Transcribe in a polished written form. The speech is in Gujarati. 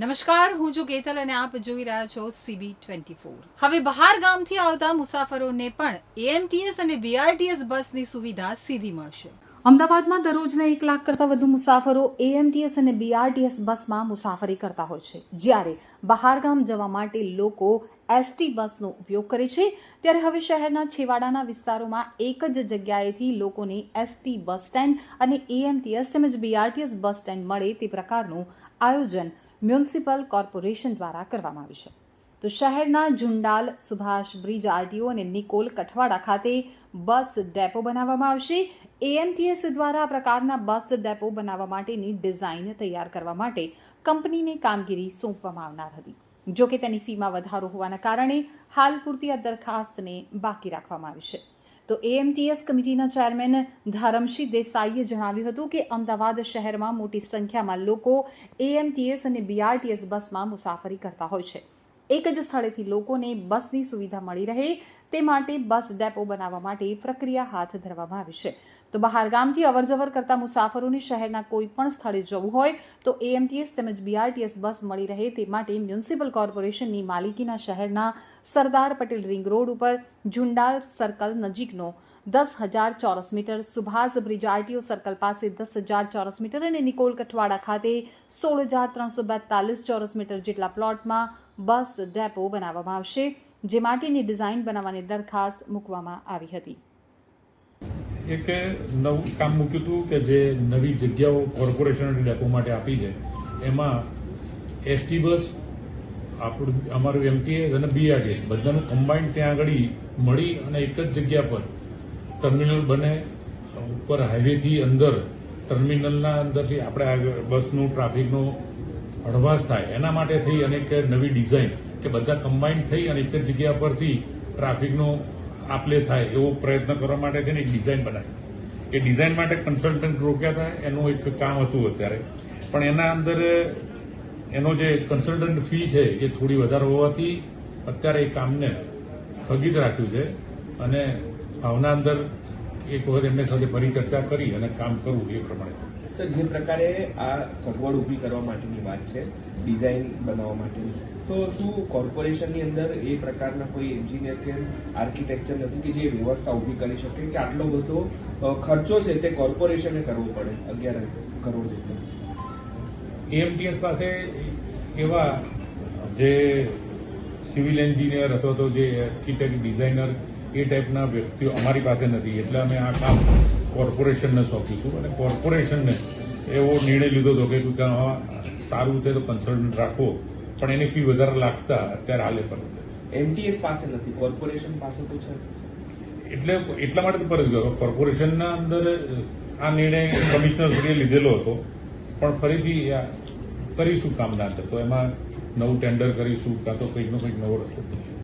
નમસ્કાર, હું છું કેતલ અને આપ જોઈ રહ્યા છો CB24। હવે બહાર ગામથી આવતા મુસાફરોને પણ AMTS અને BRTS બસની સુવિધા સીધી મળશે। અમદાવાદમાં દરરોજના 1 લાખ કરતાં વધુ મુસાફરો AMTS અને BRTS બસમાં મુસાફરી કરતા હોય છે, જ્યારે બહાર ગામ જવા માટે લોકો ST બસનો ઉપયોગ કરે છે। ત્યારે હવે શહેરના છેવાડાના વિસ્તારોમાં એક જ જગ્યાએથી લોકોને ST બસ સ્ટેન્ડ અને AMTS તેમજ BRTS બસ સ્ટેન્ડ મળે તે પ્રકારનું આયોજન મ્યુનિસિપલ કોર્પોરેશન દ્વારા કરવામાં આવ્યું છે। તો શહેરના ઝુંડાલ, સુભાષ બ્રિજ RTO અને નિકોલ કઠવાડા ખાતે બસ ડેપો બનાવવામાં આવશે। AMTS દ્વારા આ પ્રકારના બસ ડેપો બનાવવા માટેની ડિઝાઇન તૈયાર કરવા માટે કંપનીને કામગીરી સોંપવામાં આવનાર હતી। જો કે તેની ફીમાં વધારો હોવાના કારણે હાલ પૂરતી આ દરખાસ્તને બાકી રાખવામાં આવી છે। તો AMTS કમિટીના ચેરમેન ધરમશી દેસાઈએ જણાવ્યું હતું કે અમદાવાદ શહેરમાં મોટી સંખ્યામાં લોકો AMTS અને BRTS બસમાં મુસાફરી કરતા હોય છે। એક જ સ્થળેથી લોકોને બસની સુવિધા મળી રહે તે માટે બસ ડેપો બનાવવા માટે પ્રક્રિયા હાથ ધરવામાં આવી છે। તો બહાર ગામથી અવરજવર કરતા મુસાફરોને શહેરના કોઈ પણ સ્થળે જવું હોય તો AMTS તેમજ BRTS બસ મળી રહે તે માટે મ્યુનિસિપલ કોર્પોરેશનની માલિકીના શહેરના સરદાર પટેલ રિંગ રોડ ઉપર ઝુંડાલ સર્કલ નજીકનો 10,000 ચોરસ metre, Subhash bridge RTO circle પાસે 10,000 ચોરસ મીટર અને નિકોલ કઠવાડા ખાતે 16,342 ચોરસ મીટર જેટલા પ્લોટમાં બસ ડેપો બનાવવામાં આવશે, જે માટેની ડિઝાઇન બનાવવાની દરખાસ્ત મૂકવામાં આવી હતી। એક નવું કામ મૂક્યું હતું કે જે નવી જગ્યાઓ કોર્પોરેશન ડેપો માટે આપી છે, એમાં ST બસ, અમારું MTS અને BRTS બધાનું કમ્બાઇન્ડ ત્યાં આગળ મળી અને એક જ જગ્યા પર ટર્મિનલ બને। ઉપર હાઈવેથી અંદર ટર્મિનલના અંદરથી આપણે બસનું ટ્રાફિકનો હળવાશ થાય એના માટે થઈ અને એક નવી ડિઝાઇન કે બધા કમ્બાઇન્ડ થઈ અને એક જ જગ્યા પરથી ટ્રાફિકનો આપલે થાય એવો પ્રયત્ન કરવા માટે થઈને એક ડિઝાઇન બનાવી। એ ડિઝાઇન માટે કન્સલ્ટન્ટ રોક્યા હતા, એનું એક કામ હતું અત્યારે, પણ એના અંદર એનો જે કન્સલ્ટન્ટ ફી છે એ થોડી વધારે હોવાથી અત્યારે એ કામને સ્થગિત રાખ્યું છે અને ભાવના અંદર એક વખત એમની સાથે ફરી ચર્ચા કરી અને કામ કરવું એ પ્રમાણે। સર, જે પ્રકારે આ સગવડ ઊભી કરવા માટેની વાત છે, ડિઝાઇન બનાવવા માટેની, તો શું કોર્પોરેશનની અંદર એ પ્રકારના કોઈ એન્જિનિયર કે આર્કિટેક્ચર નથી કે જે વ્યવસ્થા ઊભી કરી શકે કે આટલો બધો ખર્ચો છે તે કોર્પોરેશને કરવો પડે 11 કરોડ જેટલો? AMTS પાસે એવા જે સિવિલ એન્જિનિયર અથવા તો જે આર્કિટેક્ટ, ડિઝાઇનર એ ટાઈપના વ્યક્તિઓ અમારી પાસે નથી, એટલે અમે આ કામ કોર્પોરેશનને સોંપ્યું હતું અને કોર્પોરેશનને એવો નિર્ણય લીધો હતો કે સારું છે તો કન્સલ્ટન્ટ રાખો, પણ એની ફી વધારે લાગતા અત્યારે હાલે પર MTS પાસે નથી, કોર્પોરેશન પાસે તો છે, એટલે એટલા માટે પરત ગયો। કોર્પોરેશનના અંદર આ નિર્ણય કમિશનરશ્રીએ લીધેલો હતો, પણ ફરીથી કરીશું કામના અંદર, તો એમાં નવું ટેન્ડર કરીશું કાં તો કંઈકનો કંઈક નવો રસ્તો